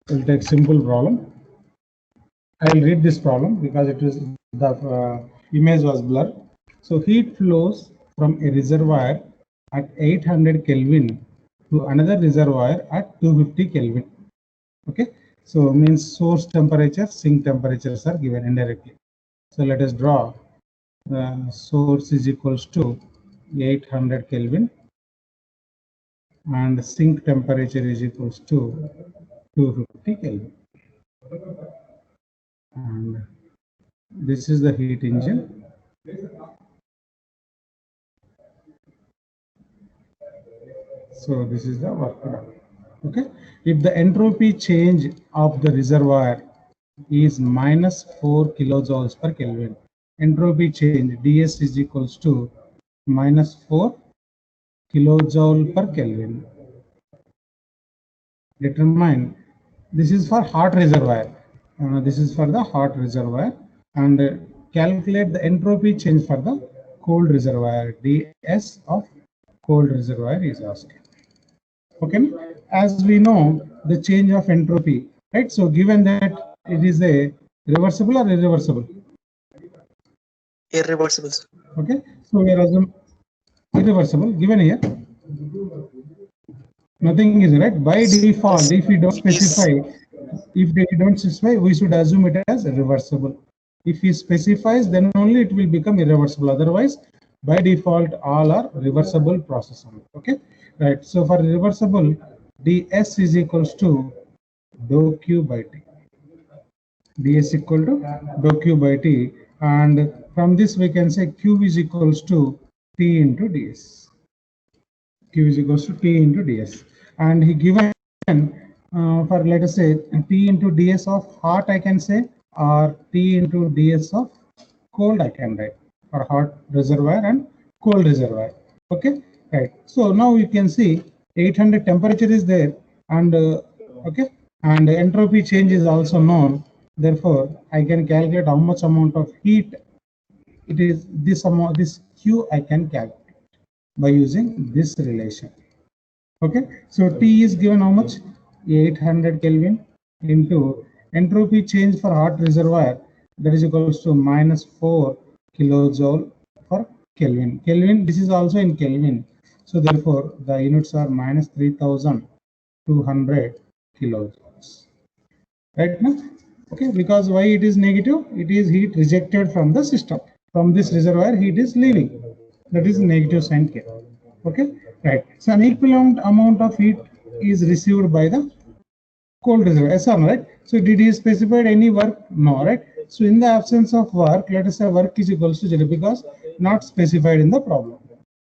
We'll take simple problem. I will read this problem because it is the image was blurred. So heat flows from a reservoir at 800 Kelvin to another reservoir at 250 Kelvin. Okay, so means source temperature, sink temperatures are given indirectly. So let us draw. Source is equals to 800 Kelvin and sink temperature is equals to 250 Kelvin. And this is the heat engine. So this is the work done. Okay, if the entropy change of the reservoir is minus 4 kilojoules per Kelvin, entropy change ds is equals to minus 4 kilojoule per Kelvin. Determine, this is for hot reservoir, this is for the hot reservoir, and calculate the entropy change for the cold reservoir. ds of cold reservoir is asked. Okay, as we know the change of entropy, right? So given that it is a reversible or irreversible? Irreversible. Okay, so we are assuming irreversible given here. Nothing is right by default. If we don't specify, we should assume it as reversible. If he specifies, then only it will become irreversible. Otherwise, by default, all are reversible process only. Okay, right. So for reversible, ds is equals to dou q by t. ds equal to dou q by t, and from this we can say q is equals to t into ds. Q is equals to t into ds, and he given for let us say t into ds of hot I can say, or t into ds of cold I can write, for hot reservoir and cold reservoir. Okay, right. So now you can see 800 temperature is there, and okay, and entropy change is also known. Therefore, I can calculate how much amount of heat it is. This amount, this Q I can calculate by using this relation. Okay, so T is given how much? 800 Kelvin into entropy change for hot reservoir, that is equals to minus 4 kilojoule per Kelvin. Kelvin, this is also in Kelvin. So therefore, the units are minus 3200 kilojoules. Right now? Okay, because why it is negative? It is heat rejected from the system. From this reservoir, heat is leaving. That is negative sign here. Okay, right. So an equivalent amount of heat is received by the cold reservoir. Yes or no, right? So did he specify any work? No, right? So in the absence of work, let us say work is equals to 0 because not specified in the problem.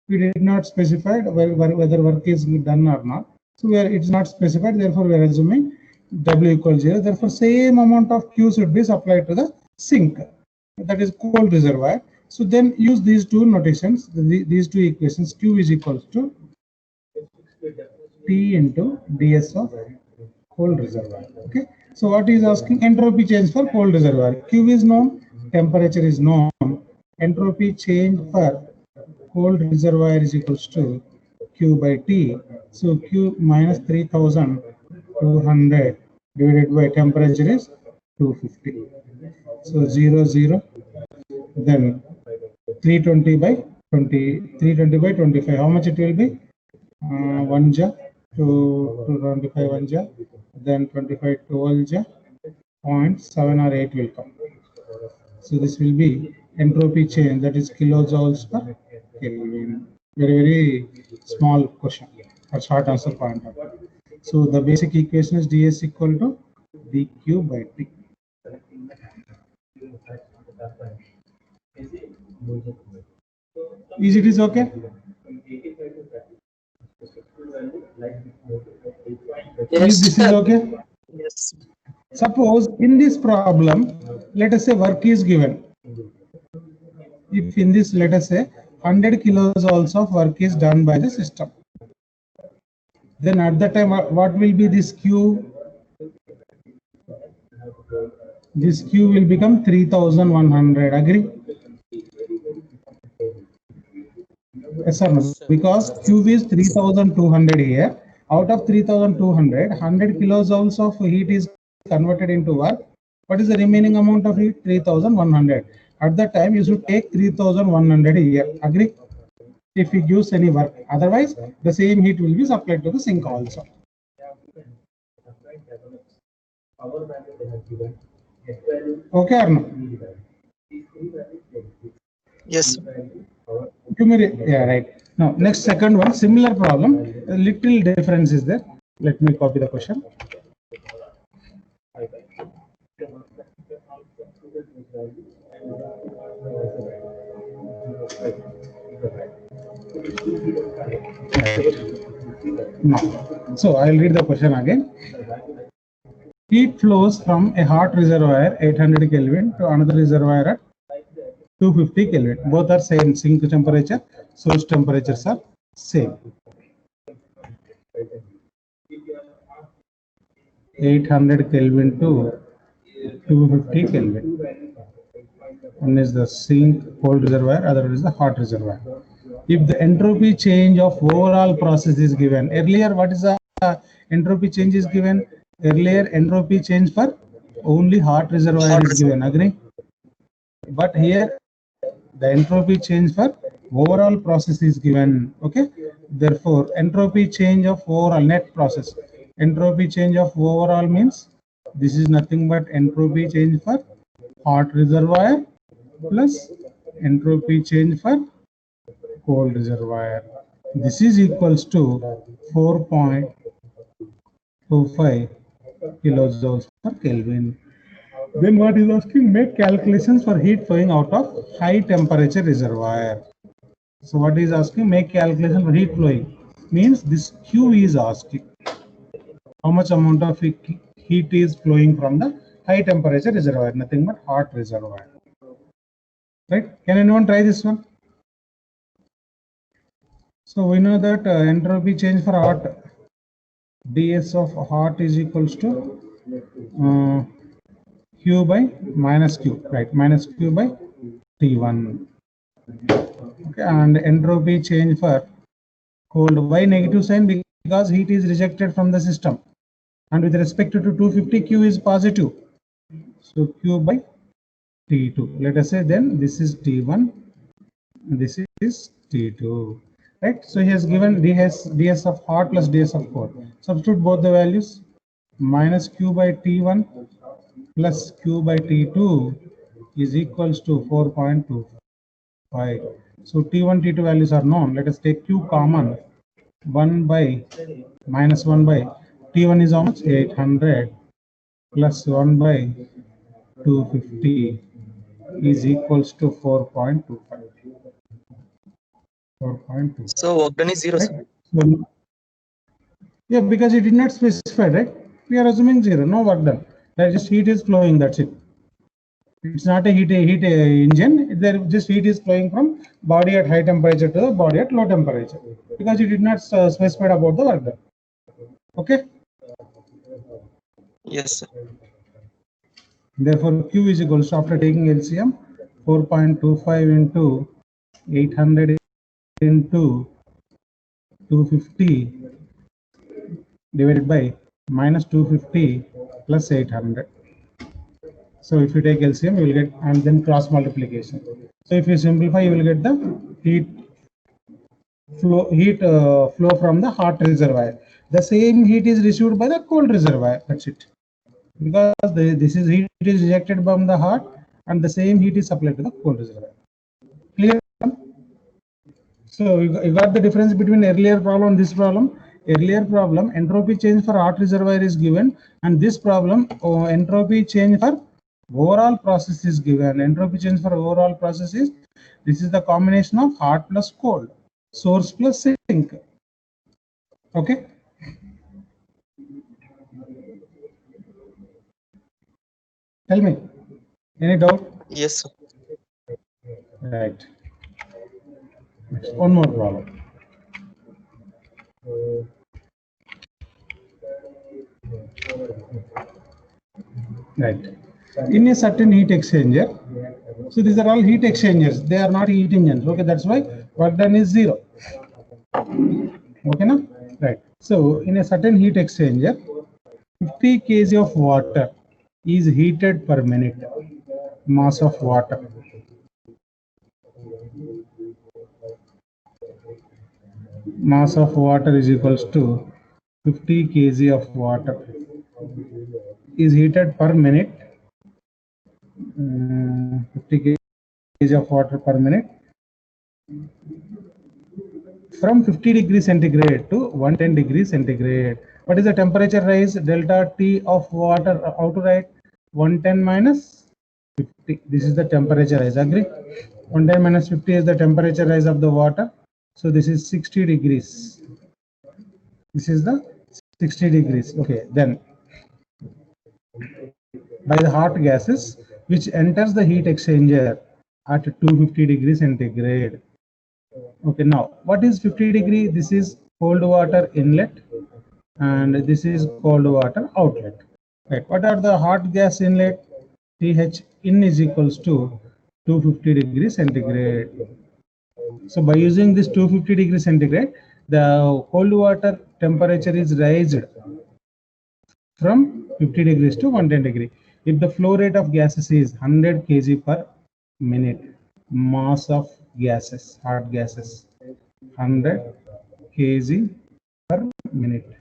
We did not specify whether work is done or not. So it's not specified. Therefore, we are assuming W equals 0. Therefore, same amount of Q should be supplied to the sink. That is cold reservoir. So then use these two notations, these two equations. Q is equals to T into ds of cold reservoir. Okay. So what is asking? Entropy change for cold reservoir. Q is known, temperature is known. Entropy change for cold reservoir is equals to Q by T. So Q minus 3200 divided by temperature is 250. So 0, 0. Then 320 by 20, 320 by 25. How much it will be? 1 ja to 25 1 ja. Then 25 12 ja. 0.7 or 8 will come. So this will be entropy change, that is kilojoules per Kelvin. Very small question or short answer point. So the basic equation is ds equal to dq by t. Is it okay? Yes, This is okay? yes. Suppose in this problem, let us say work is given. If in this, let us say 100 kilojoules of work is done by the system, then at that time what will be this Q? This Q will become 3100. Agree? Yes or no? Because Q is 3200 here. Out of 3200, 100 kilojoules of heat is converted into work. What is the remaining amount of heat? 3100. At that time, you should take 3100 here. Agree? If it gives any work. Otherwise, the same heat will be supplied to the sink also. Okay or no? Yes. Yeah, right. Now, next second one, similar problem. A little difference is there. Let me copy the question. Now, so I'll read the question again. Heat flows from a hot reservoir 800 Kelvin to another reservoir at 250 Kelvin. Both are same sink temperature, source temperatures are same. 800 Kelvin to 250 Kelvin. One is the sink cold reservoir, other is the hot reservoir. If the entropy change of overall process is given, earlier what is the entropy change is given? Earlier entropy change for only hot reservoir is given, agree? But here the entropy change for overall process is given, okay? Therefore, entropy change of overall net process. Entropy change of overall means this is nothing but entropy change for hot reservoir plus entropy change for cold reservoir. This is equals to 4.25 kilojoules per Kelvin. Then what is asking? Make calculations for heat flowing out of high temperature reservoir. So what is asking? Make calculation for heat flowing. Means this Q is asking how much amount of heat is flowing from the high temperature reservoir, nothing but hot reservoir. Right? Can anyone try this one? So we know that entropy change for hot, ds of hot is equals to Q by minus Q, right? Minus Q by T1. Okay, and entropy change for cold. Why negative sign? Because heat is rejected from the system. And with respect to 250, Q is positive. So Q by T2. Let us say then this is T1, this is T2. Right? So he has given ds of hot plus ds of cold. Substitute both the values. Minus Q by T1 plus Q by T2 is equals to 4.25. So T1, T2 values are known. Let us take Q common. 1 by minus 1 by T1 is how much? 800 plus 1 by 250 is equals to 4.25. 4.25. So work done is 0. Right? So, yeah, because it did not specify, right? We are assuming 0, no work done. That just heat is flowing, that's it. It's not a heat engine. There just heat is flowing from body at high temperature to the body at low temperature because it did not specify about the work done. Okay. Yes, sir. Therefore, Q is equals to, after taking LCM, 4.25 into 800 into 250 divided by minus 250 plus 800. So if you take LCM, you will get, and then cross multiplication. So if you simplify, you will get the heat flow from the hot reservoir. The same heat is received by the cold reservoir. That's it. Because this is heat is rejected from the hot, and the same heat is supplied to the cold reservoir. Clear? So you got the difference between earlier problem and this problem. Earlier problem, entropy change for hot reservoir is given, and this problem, entropy change for overall process is given. Entropy change for overall process is, this is the combination of hot plus cold, source plus sink. Okay. Tell me, any doubt? Yes, sir. Right. Next, one more problem. Right. In a certain heat exchanger, so these are all heat exchangers. They are not heat engines. Okay, that's why work done is 0. Okay, now Right. So in a certain heat exchanger, 50 kg of water is heated per minute. Mass of water. Mass of water is equals to 50 kg of water is heated per minute. 50 kg of water per minute from 50 degrees centigrade to 110 degrees centigrade. What is the temperature rise? Delta T of water. How to write? 110 minus 50. This is the temperature rise. Agree? 110 minus 50 is the temperature rise of the water. So this is 60 degrees. This is the 60 degrees. Okay, then by the hot gases which enters the heat exchanger at 250 degrees centigrade. Okay, now what is 50 degree? This is cold water inlet and this is cold water outlet. Right. What are the hot gas inlet? TH in is equals to 250 degrees centigrade. So by using this 250 degrees centigrade, the cold water temperature is raised from 50 degrees to 110 degree. If the flow rate of gases is 100 kg per minute, mass of gases, hot gases, 100 kg per minute.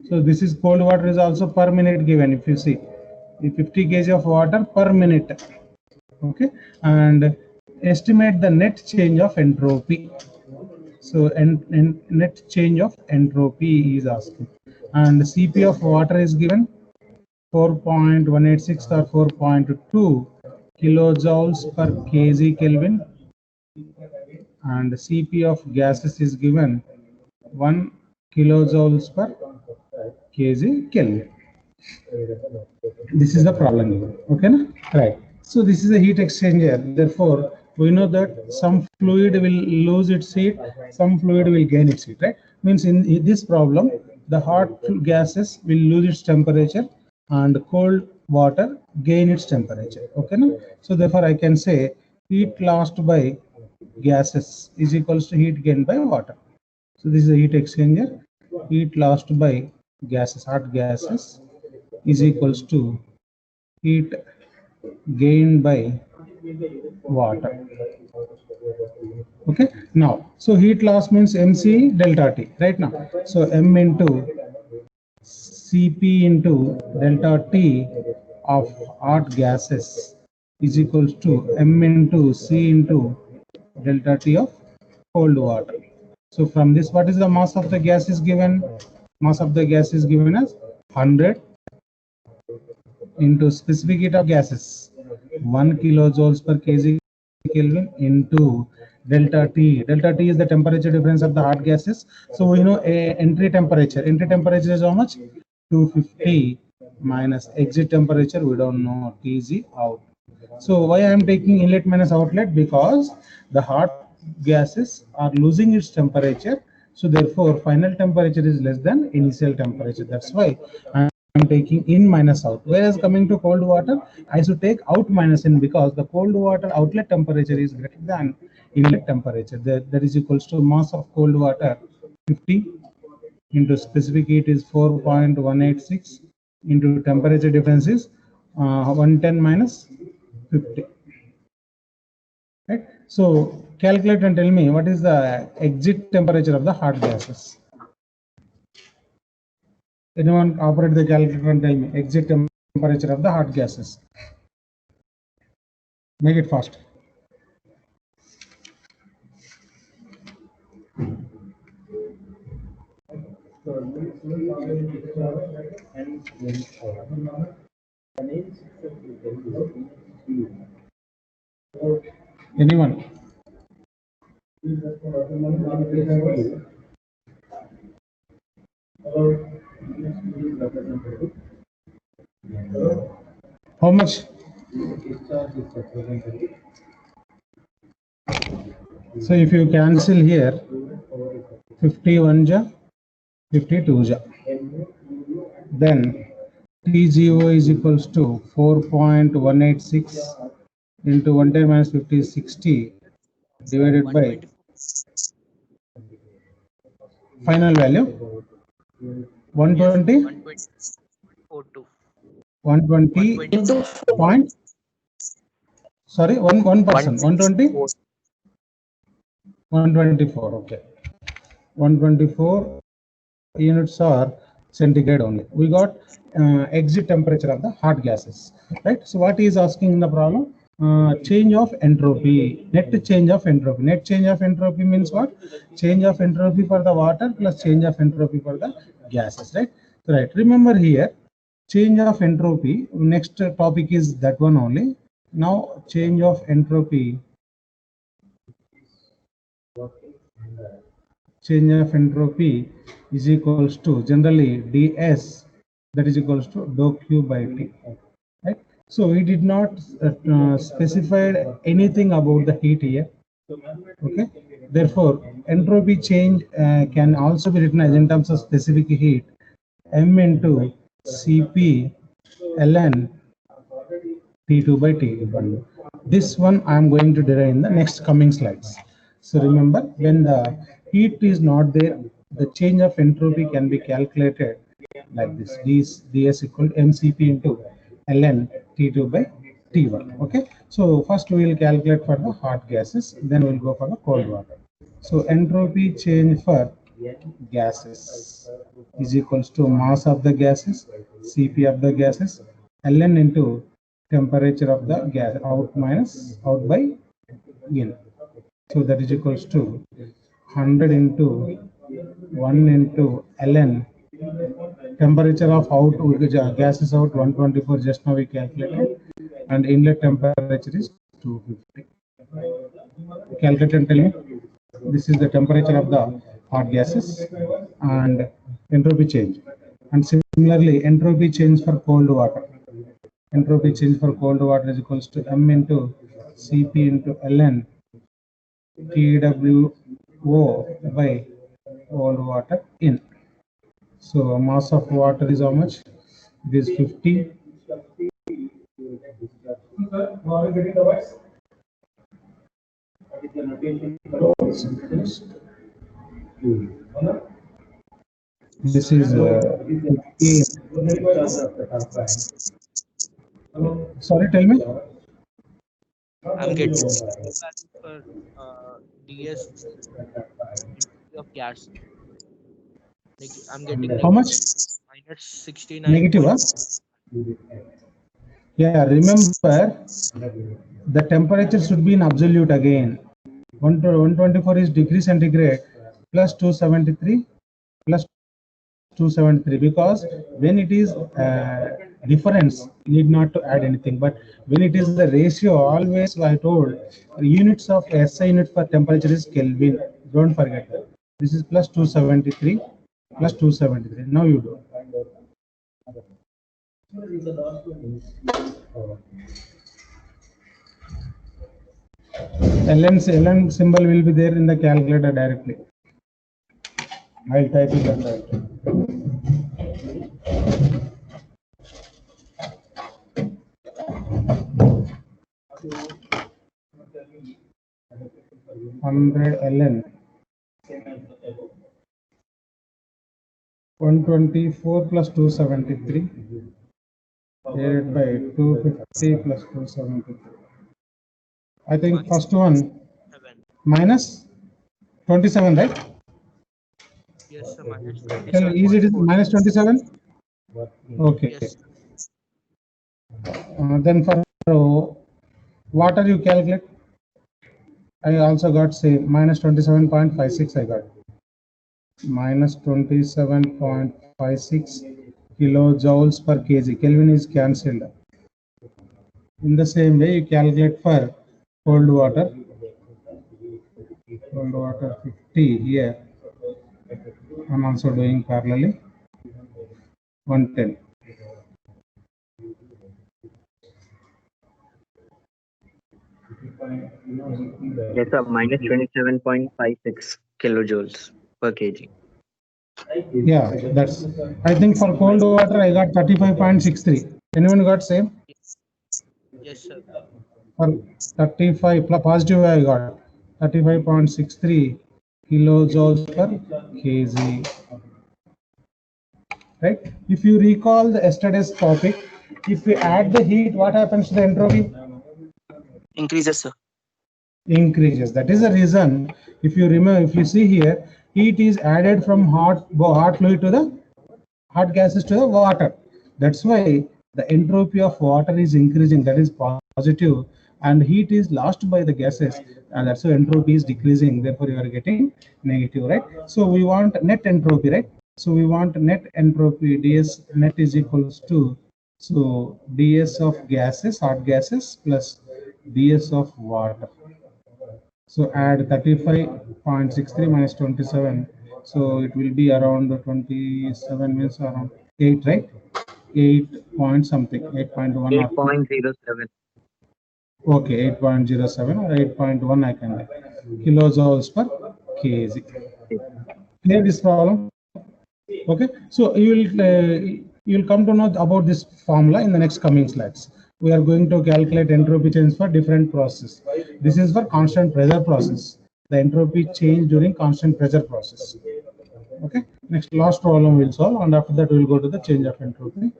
So this is cold water is also per minute given. If you see, 50 kg of water per minute. Okay, and estimate the net change of entropy. So net change of entropy is asking, and Cp of water is given 4.186 or 4.2 kilojoules per kg Kelvin, and Cp of gases is given 1 kilojoules per kg Kelvin. This is the problem given. Okay, na? Right. So this is a heat exchanger. Therefore, we know that some fluid will lose its heat, some fluid will gain its heat. Right? Means in this problem, the hot gases will lose its temperature, and cold water gain its temperature. Okay, na? So therefore, I can say heat lost by gases is equals to heat gained by water. So this is a heat exchanger. Heat lost by gases, hot gases, is equals to heat gained by water. Okay, now so heat loss means mc delta t right now. So m into cp into delta t of hot gases is equals to m into c into delta t of cold water. So from this, what is the mass of the gas is given? Mass of the gas is given as 100 into specific heat of gases 1 kilojoules per kg Kelvin into delta T. Delta T is the temperature difference of the hot gases. So we know a entry temperature. Entry temperature is how much? 250 minus exit temperature. We don't know Tg out. So why I am taking inlet minus outlet? Because the hot gases are losing its temperature. So therefore, final temperature is less than initial temperature. That's why I am taking in minus out. Whereas coming to cold water, I should take out minus in, because the cold water outlet temperature is greater than inlet temperature. That is equals to mass of cold water 50 into specific heat is 4.186 into temperature difference is 110 minus 50. Right. So calculate and tell me what is the exit temperature of the hot gases. Anyone operate the calculator and tell me exit temperature of the hot gases. Make it fast. Anyone? How much? So if you cancel here, 51 ja, 52 ja. Then TGO is equals to 4.186 into 110 minus 50 is 60 divided by final value 120, 120.42. 120 Into point, sorry, one person, 120, 124. 124, okay. 124 units are centigrade only. We got exit temperature of the hot gases, right? So what is asking in the problem? Change of entropy, net change of entropy. Net change of entropy means what? Change of entropy for the water plus change of entropy for the gases, right? So, right, remember here, change of entropy, next topic is that one only. Now change of entropy, change of entropy is equals to generally ds, that is equals to dou q by t, right? So we did not specify anything about the heat here, okay? Therefore entropy change can also be written as in terms of specific heat, m into cp ln T2 by T1. This one I am going to derive in the next coming slides. So remember, when the heat is not there, the change of entropy can be calculated like this: ds equal to mcp into ln T2 by T1. Okay. So first we will calculate for the hot gases, then we will go for the cold water. So entropy change for gases is equals to mass of the gases, Cp of the gases, ln into temperature of the gas out minus out by in. So that is equals to 100 into 1 into ln temperature of out, gas is out 124 just now we calculated, and inlet temperature is 250. Calculate and tell me. This is the temperature of the hot gases and entropy change. And similarly, entropy change for cold water. Entropy change for cold water is equals to m into Cp into ln TWO by cold water in. So mass of water is how much? It is 50. This is 50. Sorry, tell me. I'm getting for ds of gas. I'm getting How much? minus Negative, huh? 69.1. Yeah, remember the temperature should be in absolute again. 124 is degree centigrade plus 273 plus 273, because when it is difference need not to add anything, but when it is the ratio, always I told units of SI unit for temperature is Kelvin, don't forget that. This is plus 273 plus 273. Now you do. ln symbol will be there in the calculator directly. I'll type it and write. 100 ln 124 plus 273 divided by 250 plus 273. I think first one minus 27, right? Yes, sir, minus Is it 27.4. minus 27? Okay. Yes, Then for water you calculate. I also got say minus 27.56. I got minus 27.56 kilojoules per kg. Kelvin is cancelled. In the same way, you calculate for cold water. Cold water 50 here. I'm also doing parallelly. 110. yes, sir, minus 27.56 kilojoules per kg. Yeah, that's. I think for cold water I got 35.63. Anyone got same? yes, sir. For 35 positive I got 35.63 kilojoules per kg. right? If you recall the yesterday's topic, if we add the heat, what happens to the entropy? Increases, sir. Increases. That is the reason. If you remember, if you see here, heat is added from hot fluid to the hot gases to the water. That's why the entropy of water is increasing. That is positive, and heat is lost by the gases, and that's why entropy is decreasing. Therefore, you are getting negative, right? So we want net entropy, right? So we want net entropy. ds net is equals to, so ds of gases, hot gases, plus ds of water. So add 35.63 minus 27. So it will be around 27 means around 8, right? 8 point something, 8.1 or 8.07. okay, 8.07 or 8.1 I can write. Kilojoules per kg. Clear this problem? Okay, so you'll come to know about this formula in the next coming slides. We are going to calculate entropy change for different process. This is for constant pressure process. The entropy change during constant pressure process. Okay, next last problem we'll solve, and after that we'll go to the change of entropy.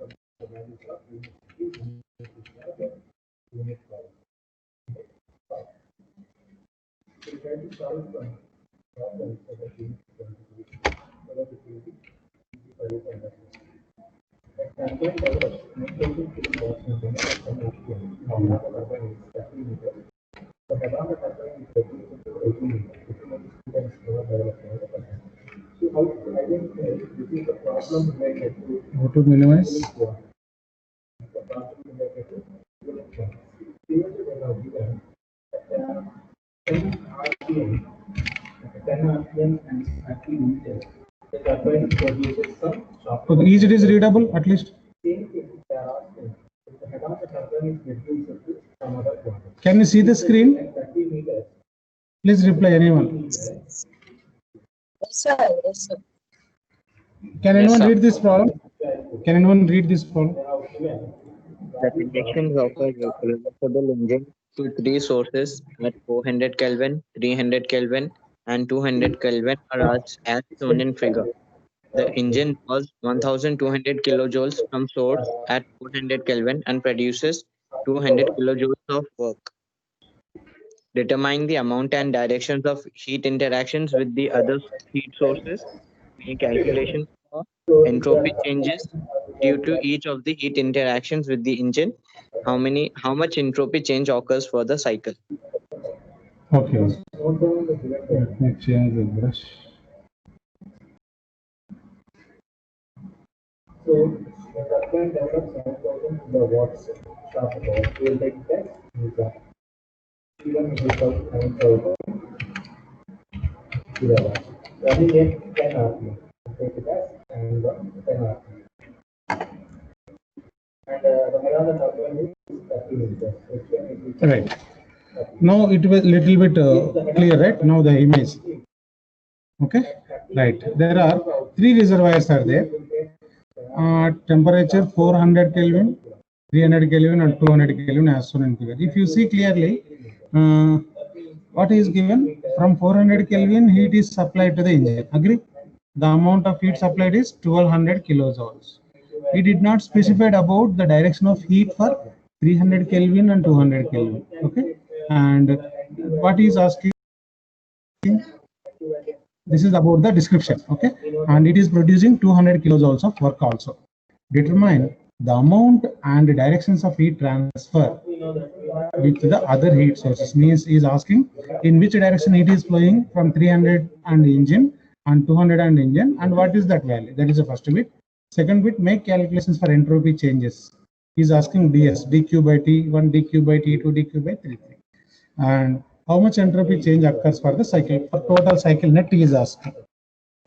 How to minimize? Okay, is it is readable at least? Can you see the screen? Please reply anyone. Yes, sir. Yes, sir. Can Yes, anyone sir. read this problem? Can anyone read this problem? The reactions of a reversible engine to three sources at 400 Kelvin, 300 Kelvin, and 200 Kelvin are as shown in figure. The engine draws 1200 kilojoules from source at 400 Kelvin and produces 200 kilojoules of work. Determine the amount and directions of heat interactions with the other heat sources. Make calculations for entropy changes due to each of the heat interactions with the engine. How much entropy change occurs for the cycle? Okay. Let me change the brush. Right. Now it was little bit clear, right? Now the image. Okay. Right. There are three reservoirs are there. Temperature 400 Kelvin, 300 Kelvin, and 200 Kelvin as shown in figure. If you see clearly, what is given from 400 Kelvin, heat is supplied to the engine. Agree? The amount of heat supplied is 1200 kilojoules. It did not specify about the direction of heat for 300 Kelvin and 200 Kelvin. Okay, and what is asking? This is about the description. Okay, and it is producing 200 kilojoules of work also. Determine the amount and directions of heat transfer with the other heat sources. Means is asking in which direction heat is flowing from 300 and engine and 200 and engine, and what is that value? That is the first bit. Second bit, make calculations for entropy changes. He's asking ds, dq by t1, dq by t2, dq by t3, and how much entropy change occurs for the cycle, for total cycle net he is asking.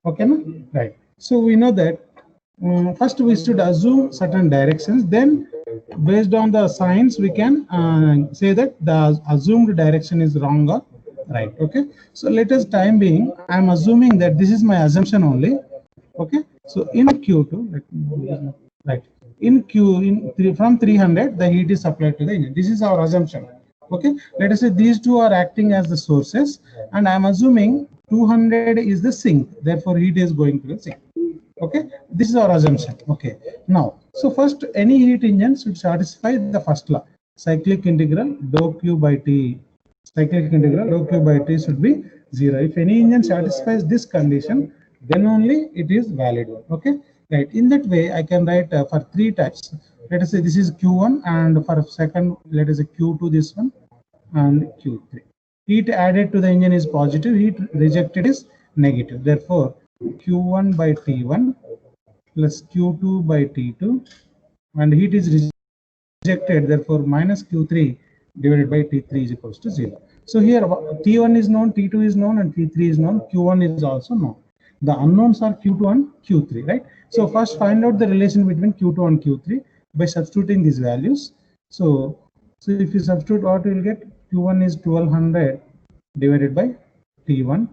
Okay, no? Right. So we know that first we should assume certain directions, then based on the signs we can say that the assumed direction is wrong or right. Okay, so let us time being, I am assuming that this is my assumption only. Okay, so in q2, right, in from 300 the heat is supplied to the engine. This is our assumption. Okay, let us say these two are acting as the sources, and I am assuming 200 is the sink, therefore heat is going to the sink. Okay, this is our assumption. Okay, now, so first any heat engine should satisfy the first law, cyclic integral dou Q by T. Cyclic integral dou Q by T should be 0. If any engine satisfies this condition, then only it is valid one. Okay, right. In that way, I can write for three types. Let us say this is Q1, and for second, let us say Q2, this one, and Q3. Heat added to the engine is positive, heat rejected is negative. Therefore, Q1 by T1 plus Q2 by T2, and heat is rejected, therefore minus Q3 divided by T3 is equals to 0. So here T1 is known, T2 is known, and T3 is known, Q1 is also known. The unknowns are Q2 and Q3, right? So first find out the relation between Q2 and Q3 by substituting these values. So if you substitute, what you will get? Q1 is 1200 divided by T1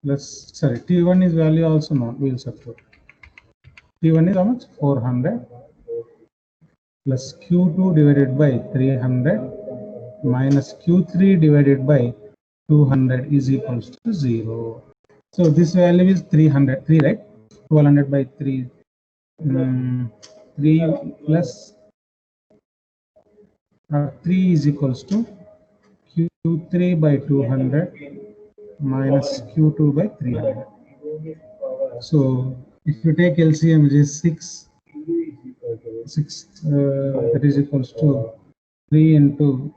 plus, sorry, T1 is value also known, we will substitute. T1 is how much? 400 plus Q2 divided by 300 minus Q3 divided by 200 is equals to 0. So this value is 300, 3, right? 1200 by 3, 3 plus 3 is equals to Q3 by 200 minus Q2 by 300. So if you take LCM, it is 6, that is equals to 3 into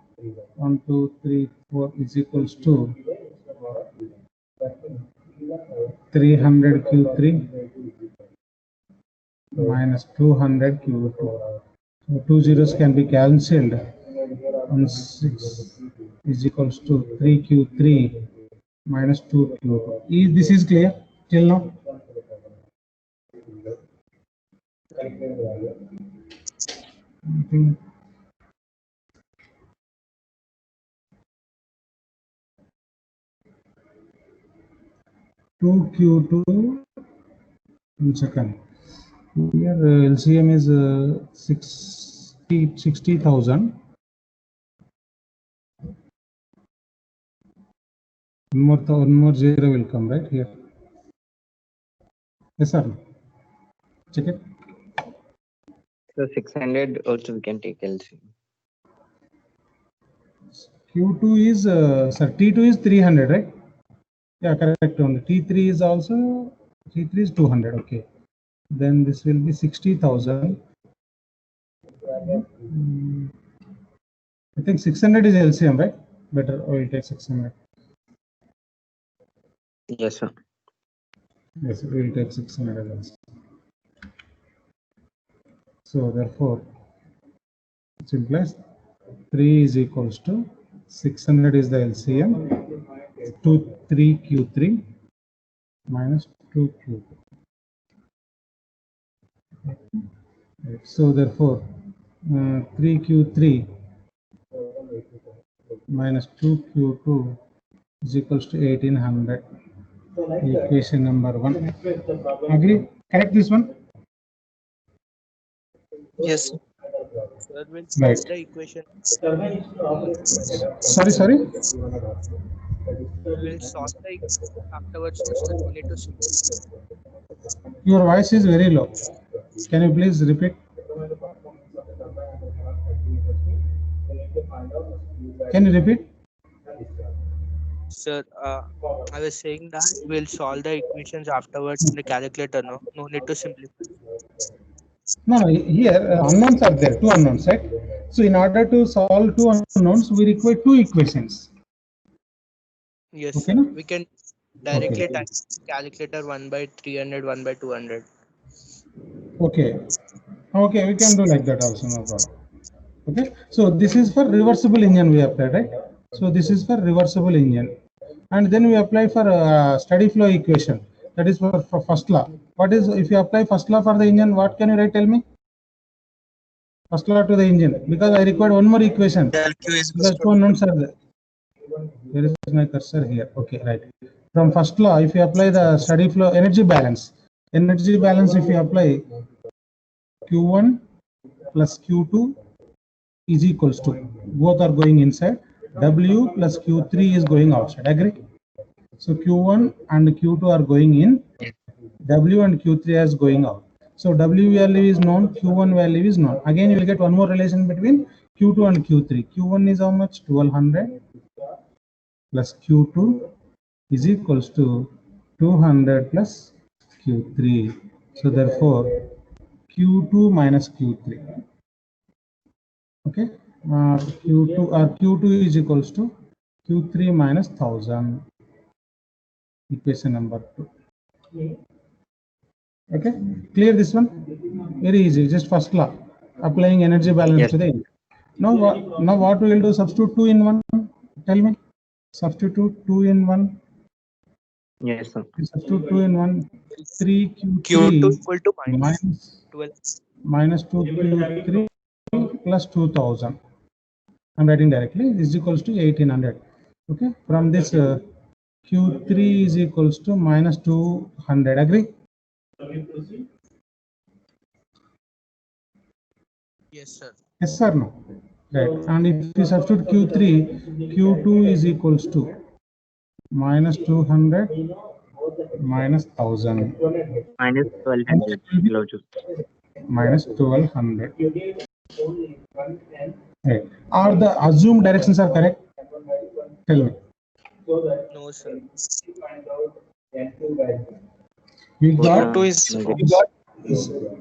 1, 2, 3, 4 is equals to 300 Q3 minus 200 Q2. So 2 zeros can be cancelled, and 6 is equals to 3 Q3 minus 2 Q2. This is clear till now? Two Q2 in second. Here LCM is 60,000. One more zero will come right here. Yes sir. Check it. So 600 also we can take LCM. Q2 is T2 is 300, right? Yeah, correct only. T3 is also, T3 is 200. Okay, then this will be 60,000. I think 600 is LCM, right? Better, or we'll take 600. Yes, sir. Yes, we'll take 600 as LCM. So therefore, it implies 3 is equals to 600 is the LCM. 3 Q3 minus 2 Q2. So therefore, 3 Q3 minus 2 Q2 is equals to 1800. Equation number 1. Agree? Correct this one? Yes. Sir, we'll Right. solve the equation. Sorry. We'll solve the equation afterwards, Mr. No need to simplify. Your voice is very low. Can you please repeat? Can you repeat? Sir, I was saying that we'll solve the equations afterwards in the calculator. No need to simplify. No, here unknowns are there, two unknowns, right? So in order to solve two unknowns, we require two equations. Yes, Okay, sir. no? We can directly Okay. type calculator 1 by 300, 1 by 200. Okay, we can do like that also, no problem. Okay, so this is for reversible engine we applied, right? So this is for reversible engine, and then we apply for steady flow equation. That is for first law. What is, if you apply first law for the engine, what can you write? Tell me. First law to the engine, because I required one more equation. LQ is Because two unknowns are there. Where is my cursor? Here. Okay, right. From first law, if you apply the steady flow energy balance, if you apply Q1 plus Q2 is equals to, both are going inside, W plus Q3 is going outside. Agree? So Q1 and Q2 are going in, W and Q3 as going out. So W value is known, Q1 value is known. Again, you will get one more relation between Q2 and Q3. Q1 is how much? 1200 plus Q2 is equals to 200 plus Q3. So therefore, Q2 minus Q3. Okay, Q2 is equals to Q3 minus 1000. Equation number 2. Okay, clear this one? Very easy, just first law, applying energy balance Yes. to the. Now what we will do? Substitute 2 in 1. Tell me. Substitute 2 in 1. Yes, sir. Substitute 2 in 1. 3 Q2 Q3 equal to minus 12. minus 2 Q3 plus 2000. I'm writing directly. Is equals to 1800. Okay. From this Q3 is equals to minus 200. Agree? Yes, sir. Yes or no? Right. And if you substitute Q3, Q2 is equals to minus 200 minus 1000 Minus 1200 kilojoule. minus 1200. Right. Are the assumed directions are correct? Tell me. No, sir. We got, Q2 is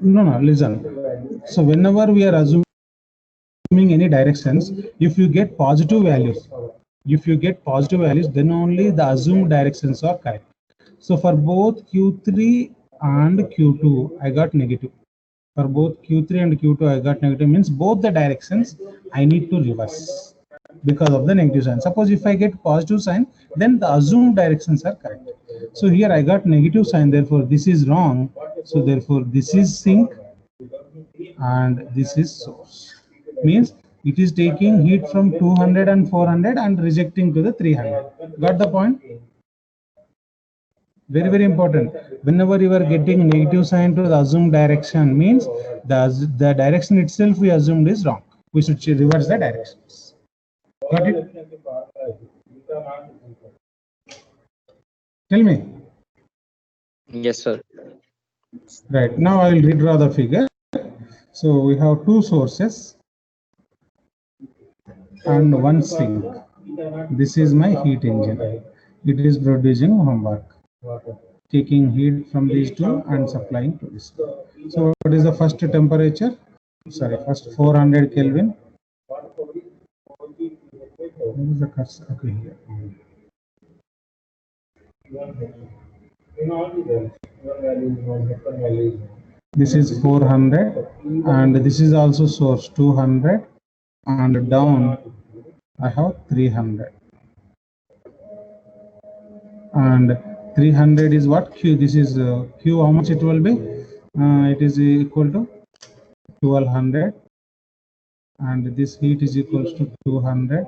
no, listen. So whenever we are assuming any directions, if you get positive values, then only the assumed directions are correct. So for both Q3 and Q2, I got negative. For both Q3 and Q2, I got negative, means both the directions I need to reverse because of the negative sign. Suppose if I get positive sign, then the assumed directions are correct. So here I got negative sign, therefore this is wrong. So therefore this is sink and this is source. Means it is taking heat from 200 and 400 and rejecting to the 300. Got the point? Very, very important. Whenever you are getting negative sign to the assumed direction, means the direction itself we assumed is wrong. We should reverse the directions. Got it? Tell me. Yes, sir. Right. Now I will redraw the figure. So we have two sources and one sink. This is my heat engine. It is producing homework, taking heat from these two and supplying to this one. So what is the first temperature? Sorry, first 400 Kelvin. Where is the cursor? Okay, here. This is 400 and this is also source 200 and down I have 300 and 300 is what? Q. This is Q. How much it will be? It is equal to 1200 and this heat is equals to 200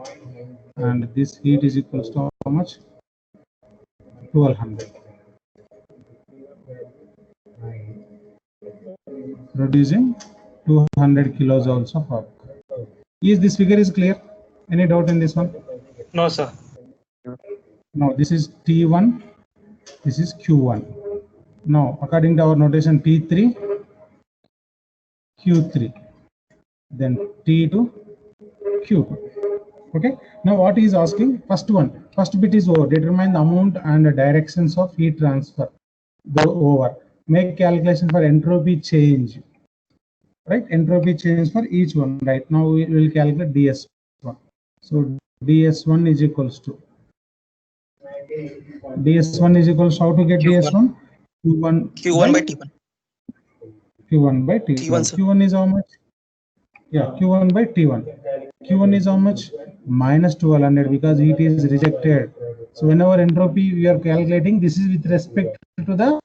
and this heat is equals to how much? 1200. Producing 200 kilojoules of work. Is this figure is clear? Any doubt in this one? no, sir. Now this is T1, this is Q1. Now according to our notation T3, Q3, then T2, Q2. Okay. Now what he is asking? First bit is over. Determine the amount and the directions of heat transfer. Go over. Make calculation for entropy change. Right, entropy change for each one. Right now we will calculate DS1. So DS1 is equals to how to get DS1? Q1 by T1. Q1 by T1. T1, sir. Q1 is how much? Yeah, Q1 by T1. Q1 is how much? Minus 1200 because heat is rejected. So whenever entropy we are calculating, this is with respect to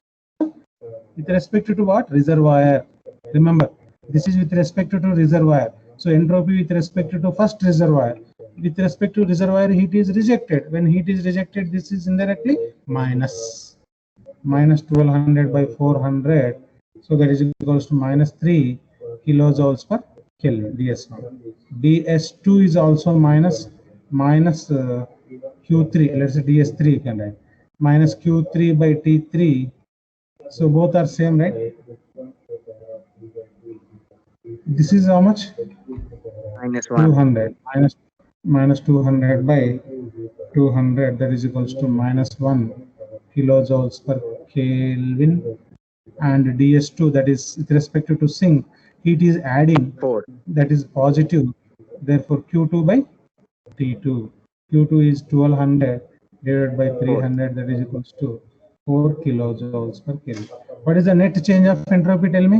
what? Reservoir. Remember, this is with respect to reservoir. So entropy with respect to first reservoir. With respect to reservoir, heat is rejected. When heat is rejected, this is indirectly minus 1200 by 400. So that is equals to minus 3 kilojoules per Kelvin, DS1. DS2 is also minus Q3. Let's say DS3 you can write. Minus Q3 by T3. So both are same, right? This is how much? -1. 200 minus 200 by 200, that is equals to -1 kilojoules per Kelvin, and ds2, that is with respect to sink, heat is adding, 4. that is positive, therefore q2 by t2. q2 is 1200 divided by 300, that is equals to 4 kilojoules per Kelvin. What is the net change of entropy, tell me?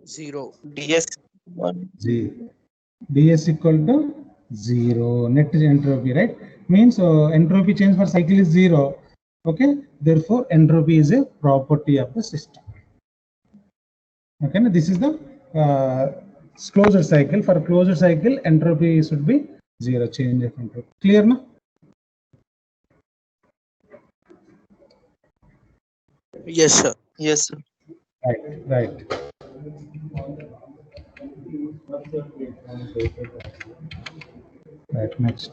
0. DS 1. ds equal to 0. Net entropy, right? Means entropy change for cycle is 0. Okay, therefore entropy is a property of the system. Okay, now this is the closed cycle. For closed cycle, entropy should be 0, change of entropy. Clear now? Yes, sir. Yes, sir. Right. Right, next.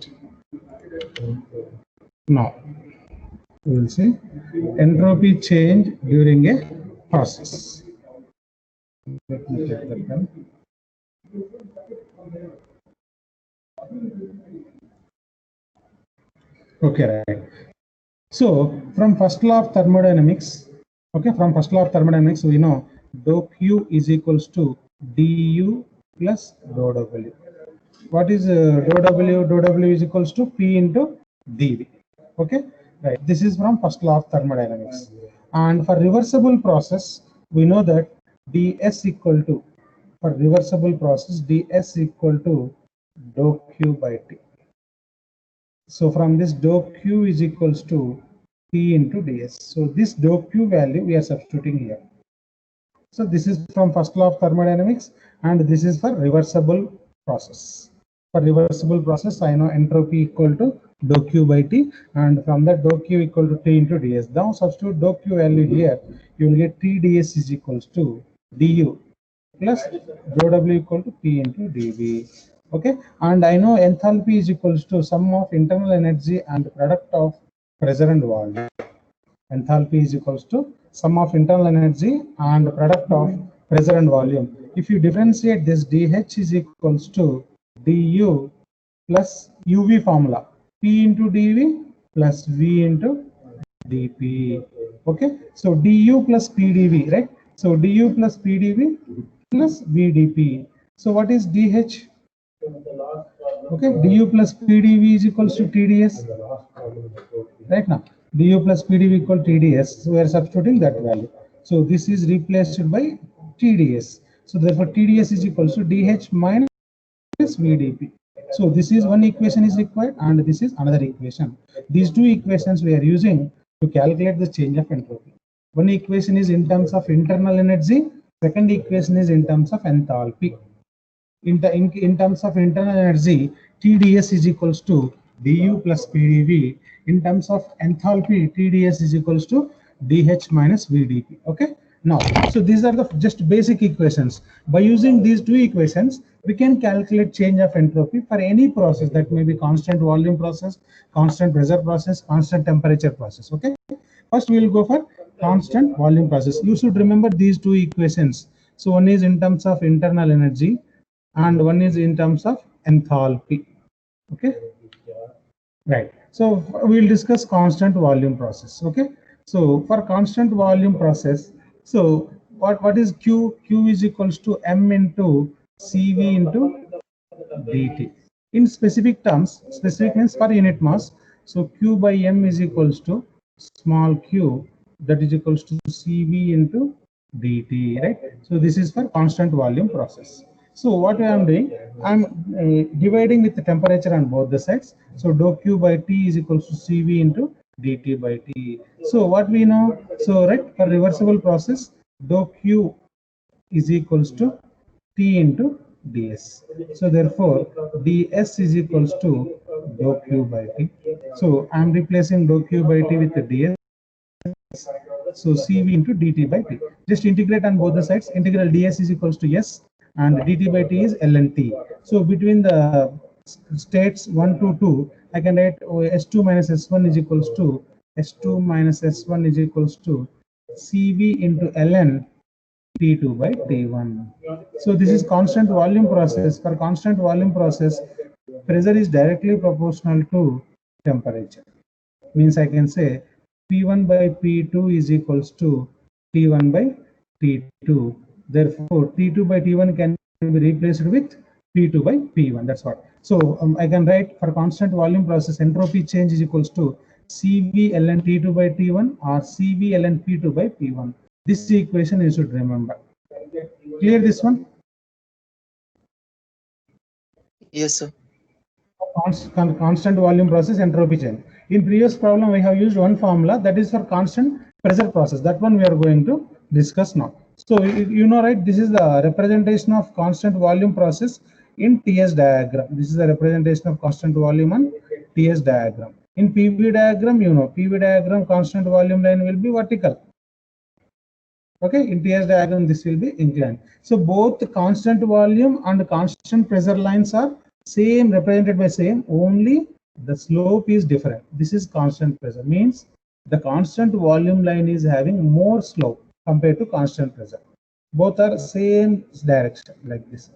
Now, we will see entropy change during a process. Let me take that pen. Okay, right. So from first law of thermodynamics, we know dou Q is equals to du plus dou W. What is dou W? Dou W is equals to P into dV. Okay, right. This is from first law of thermodynamics. And for reversible process, we know that ds equal to, for reversible process, ds equal to dou Q by T. So from this dou Q is equals to P into ds. So this dou Q value we are substituting here. So this is from first law of thermodynamics, and this is for reversible process. For reversible process, I know entropy equal to dou Q by T, and from that dou Q equal to T into ds. Now substitute dou Q value here, you will get T ds is equals to du plus dou W equal to P into dV. Okay, and I know enthalpy is equals to sum of internal energy and product of pressure and volume. Enthalpy is equals to sum of internal energy and product of pressure and volume. If you differentiate this, dH is equals to du plus uv formula, P into dV plus V into dP. Okay, so du plus pdv, right? So du plus pdv plus vdp. So what is dH? Okay, du plus pdv is equals to tds. Right now, du plus pdv equal to tds. So we are substituting that value. So this is replaced by tds. So therefore tds is equals to dH minus vdp. So this is one equation is required, and this is another equation. These two equations we are using to calculate the change of entropy. One equation is in terms of internal energy, second equation is in terms of enthalpy. In terms of internal energy, TDS is equals to du plus PdV. In terms of enthalpy, TDS is equals to dH minus VdP. Okay. Now, so these are the just basic equations. By using these two equations, we can calculate change of entropy for any process, that may be constant volume process, constant pressure process, constant temperature process. Okay. First, we will go for constant volume process. You should remember these two equations. So one is in terms of internal energy, and one is in terms of enthalpy. Okay, right. So we'll discuss constant volume process. Okay, so for constant volume process, so what is q? Q is equals to m into cv into dt. In specific terms, specific means per unit mass. So q by m is equals to small q, that is equals to cv into dt, right? So this is for constant volume process. So what I am doing, I am dividing with the temperature on both the sides. So dou q by T is equals to Cv into dt by T. So what we know, so right, for reversible process, dou q is equals to T into ds. So therefore, ds is equals to dou q by T. So I am replacing dou q by T with the ds. So Cv into dt by T. Just integrate on both the sides. Integral ds is equals to s, and dt by T is ln T. So between the states 1 to 2, I can write s2 minus s1 is equals to S2 minus S1 is equals to CV into ln T2 by T1. So this is constant volume process. For constant volume process, pressure is directly proportional to temperature. Means I can say P1 by P2 is equals to T1 by T2. Therefore, T2 by T1 can be replaced with P2 by P1. That's what. So I can write for constant volume process, entropy change is equals to CV ln T2 by T1 or CV ln P2 by P1. This equation you should remember. Clear this one? Yes, sir. Constant volume process, entropy change. In previous problem, we have used one formula that is for constant pressure process. That one we are going to discuss now. So you know, right? This is the representation of constant volume process in TS diagram. This is the representation of constant volume on TS diagram. In PV diagram, you know, PV diagram constant volume line will be vertical. Okay, in TS diagram this will be inclined. So both the constant volume and constant pressure lines are same, represented by same, only the slope is different. This is constant pressure, means the constant volume line is having more slope compared to constant pressure. Both are same direction, like this.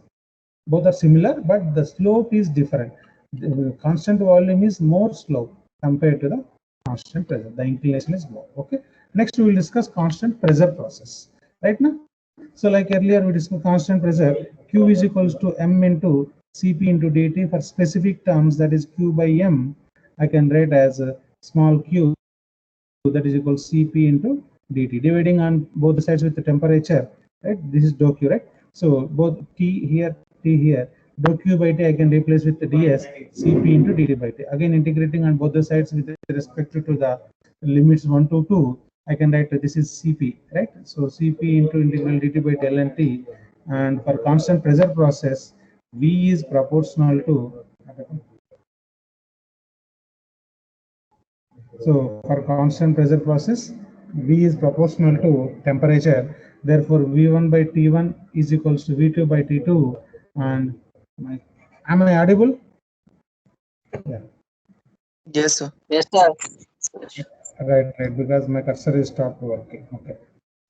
Both are similar, but the slope is different. The constant volume is more slope compared to the constant pressure. The inclination is more. Okay. Next, we will discuss constant pressure process. Right now, so like earlier we discussed constant pressure. Q is equals to M into Cp into dt. For specific terms, that is Q by M, I can write as a small q, that is equal to Cp into dt. Dividing on both the sides with the temperature, right? This is dou Q, right? So both T here, T here, dou Q by T I can replace with the ds Cp into dt by T. Again, integrating on both the sides with respect to the limits 1 to 2, I can write this is Cp, right? So Cp into integral dt by del and T. And for constant pressure process, V is proportional to, so for constant pressure process, V is proportional to temperature. Therefore, V1 by T1 is equals to V2 by T2. And am I audible? Yeah. Yes, sir. Yes, sir. Right, because my cursor is stopped working. Okay.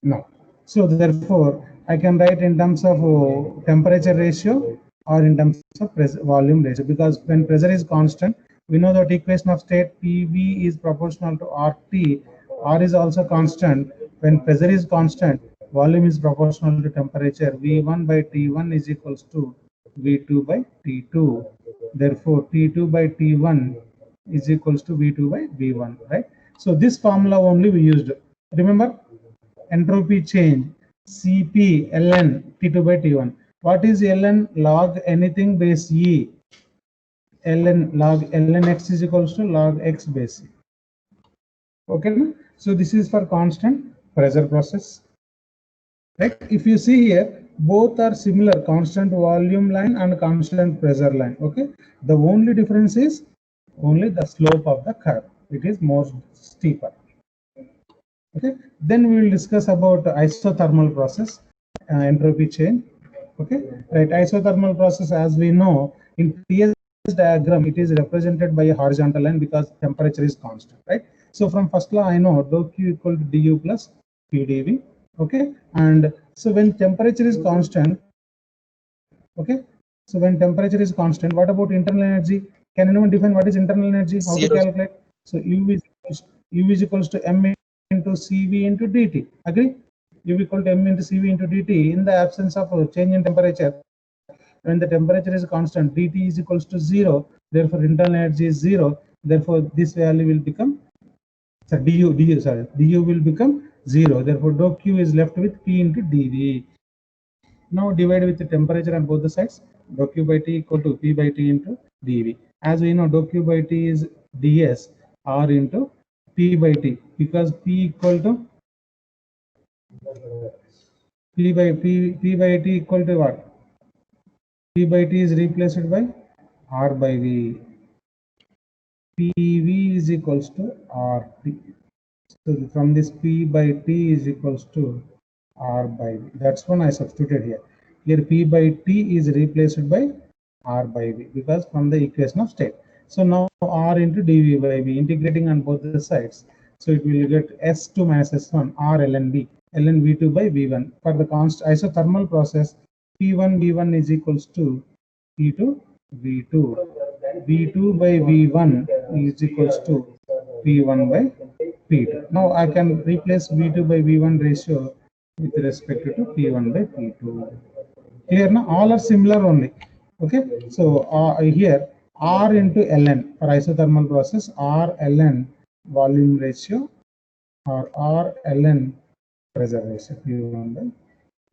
No. So therefore, I can write in terms of temperature ratio or in terms of volume ratio, because when pressure is constant, we know that equation of state PV is proportional to RT. R is also constant. When pressure is constant, volume is proportional to temperature. V1 by T1 is equals to V2 by T2. Therefore, T2 by T1 is equals to V2 by V1, right? So this formula only we used. Remember, entropy change, Cp ln T2 by T1. What is ln? Log anything base E. Ln log ln x is equals to log x base E. Okay, so this is for constant pressure process. Right? If you see here, both are similar, constant volume line and constant pressure line. Okay, the only difference is only the slope of the curve. It is more steeper. Okay, then we will discuss about isothermal process, entropy change. Okay, right, isothermal process, as we know, in TS diagram it is represented by a horizontal line because temperature is constant, right? So from first law I know dou Q equal to du plus PdV. Okay, and so when temperature is constant, okay, so when temperature is constant, what about internal energy? Can anyone define what is internal energy? How to Zero. calculate? So U is equals to M into CV into dt. Agree? U equal to M into CV into dt. In the absence of a change in temperature, when the temperature is constant, dt is equals to 0. Therefore, internal energy is 0. Therefore, this value will become, so du will become 0. Therefore, dou Q is left with P into dV. Now divide with the temperature on both the sides. Dou Q by T equal to P by T into dV. As we know, dou Q by T is ds R into P by T, because P equal to P by T equal to what? P by T is replaced by R by V. PV is equals to RT. So from this P by T is equals to R by V. That's one I substituted here. Here P by T is replaced by R by V, because from the equation of state. So now R into dV by V, integrating on both the sides. So it will get S2 minus S1 R ln V, ln V2 by V1. For the constant isothermal process, P1 V1 is equals to P2 V2. V2 by V1 is equals to P1 by P2. Now I can replace V2 by V1 ratio with respect to P1 by P2. Clear now? All are similar only. Okay. So here R into ln for isothermal process, R ln volume ratio or R ln pressure ratio P1 by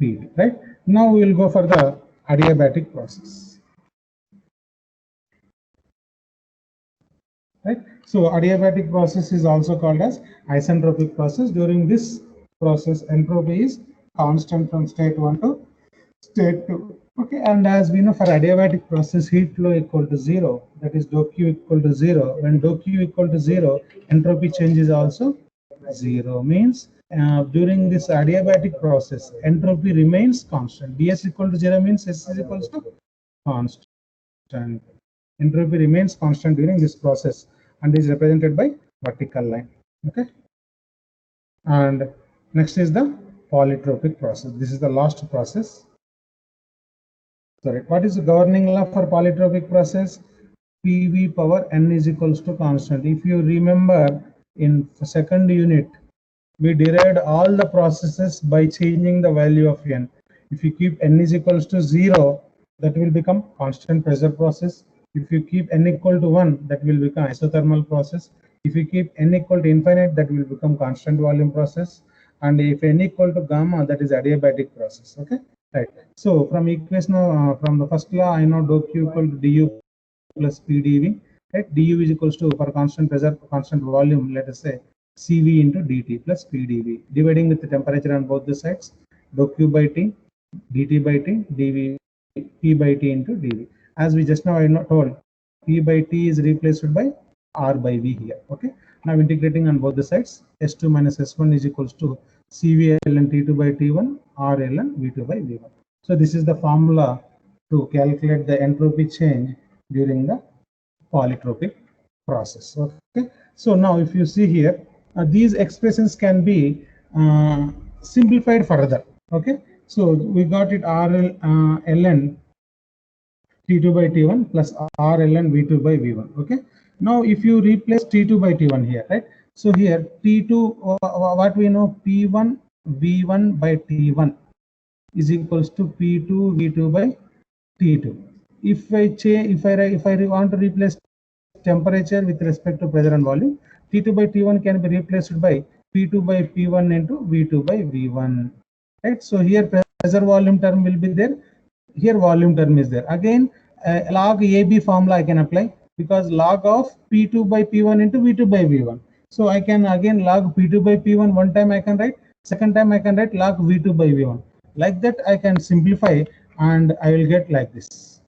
P2. Right. Now we will go for the adiabatic process. Right. So adiabatic process is also called as isentropic process. During this process, entropy is constant from state 1 to state 2. Okay, and as we know, for adiabatic process, heat flow equal to 0, that is dou Q equal to 0. When dou Q equal to 0, entropy change is also 0. Means during this adiabatic process, entropy remains constant. ds equal to 0 means S is equals to constant. Entropy remains constant during this process and is represented by vertical line. Okay, and next is the polytropic process. This is the last process. Sorry, what is the governing law for polytropic process? PV power n is equals to constant. If you remember, in second unit, we derived all the processes by changing the value of n. If you keep n is equals to 0, that will become constant pressure process. If you keep n equal to 1, that will become isothermal process. If you keep n equal to infinite, that will become constant volume process. And if n equal to gamma, that is adiabatic process. Okay, right. So from equation from the first law, I know dou Q equal to du plus PdV. Right, du is equals to, for constant pressure, constant volume, let us say Cv into dt plus Pdv, dividing with the temperature on both the sides, dou Q by T, dt by T, dV, P by T into dV. As we just now I told, P by T is replaced by R by V here. Okay. Now integrating on both the sides, S2 minus S1 is equals to Cv ln T2 by T1, R ln V2 by V1. So this is the formula to calculate the entropy change during the polytropic process. Okay. So now if you see here, these expressions can be simplified further. Okay. So we got it RL ln T2 by T1 plus R ln V2 by V1. Okay. Now if you replace T2 by T1 here, right? So here T2, what we know, P1 V1 by T1 is equals to P2 V2 by T2. If I change, if I want to replace temperature with respect to pressure and volume, T2 by T1 can be replaced by P2 by P1 into V2 by V1. Right. So here pressure volume term will be there. Here volume term is there. Again, log AB formula I can apply, because log of P2 by P1 into V2 by V1. So I can again log P2 by P1 one time I can write, second time I can write log V2 by V1. Like that I can simplify and I will get like this.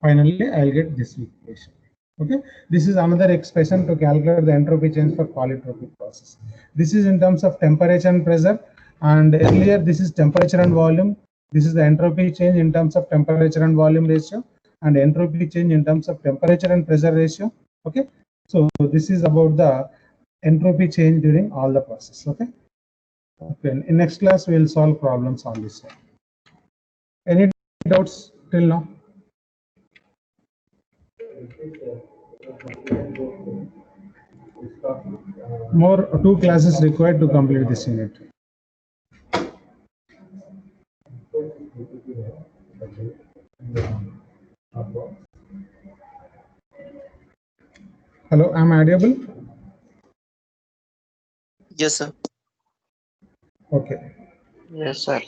Finally, I will get this equation. Okay, this is another expression to calculate the entropy change for polytropic process. This is in terms of temperature and pressure, and earlier this is temperature and volume. This is the entropy change in terms of temperature and volume ratio, and entropy change in terms of temperature and pressure ratio. Okay, so this is about the entropy change during all the process. Okay, in next class we will solve problems on this side. Any doubts till now? More 2 classes required to complete this unit. Hello, am I audible? Yes, sir. Okay. Yes, sir.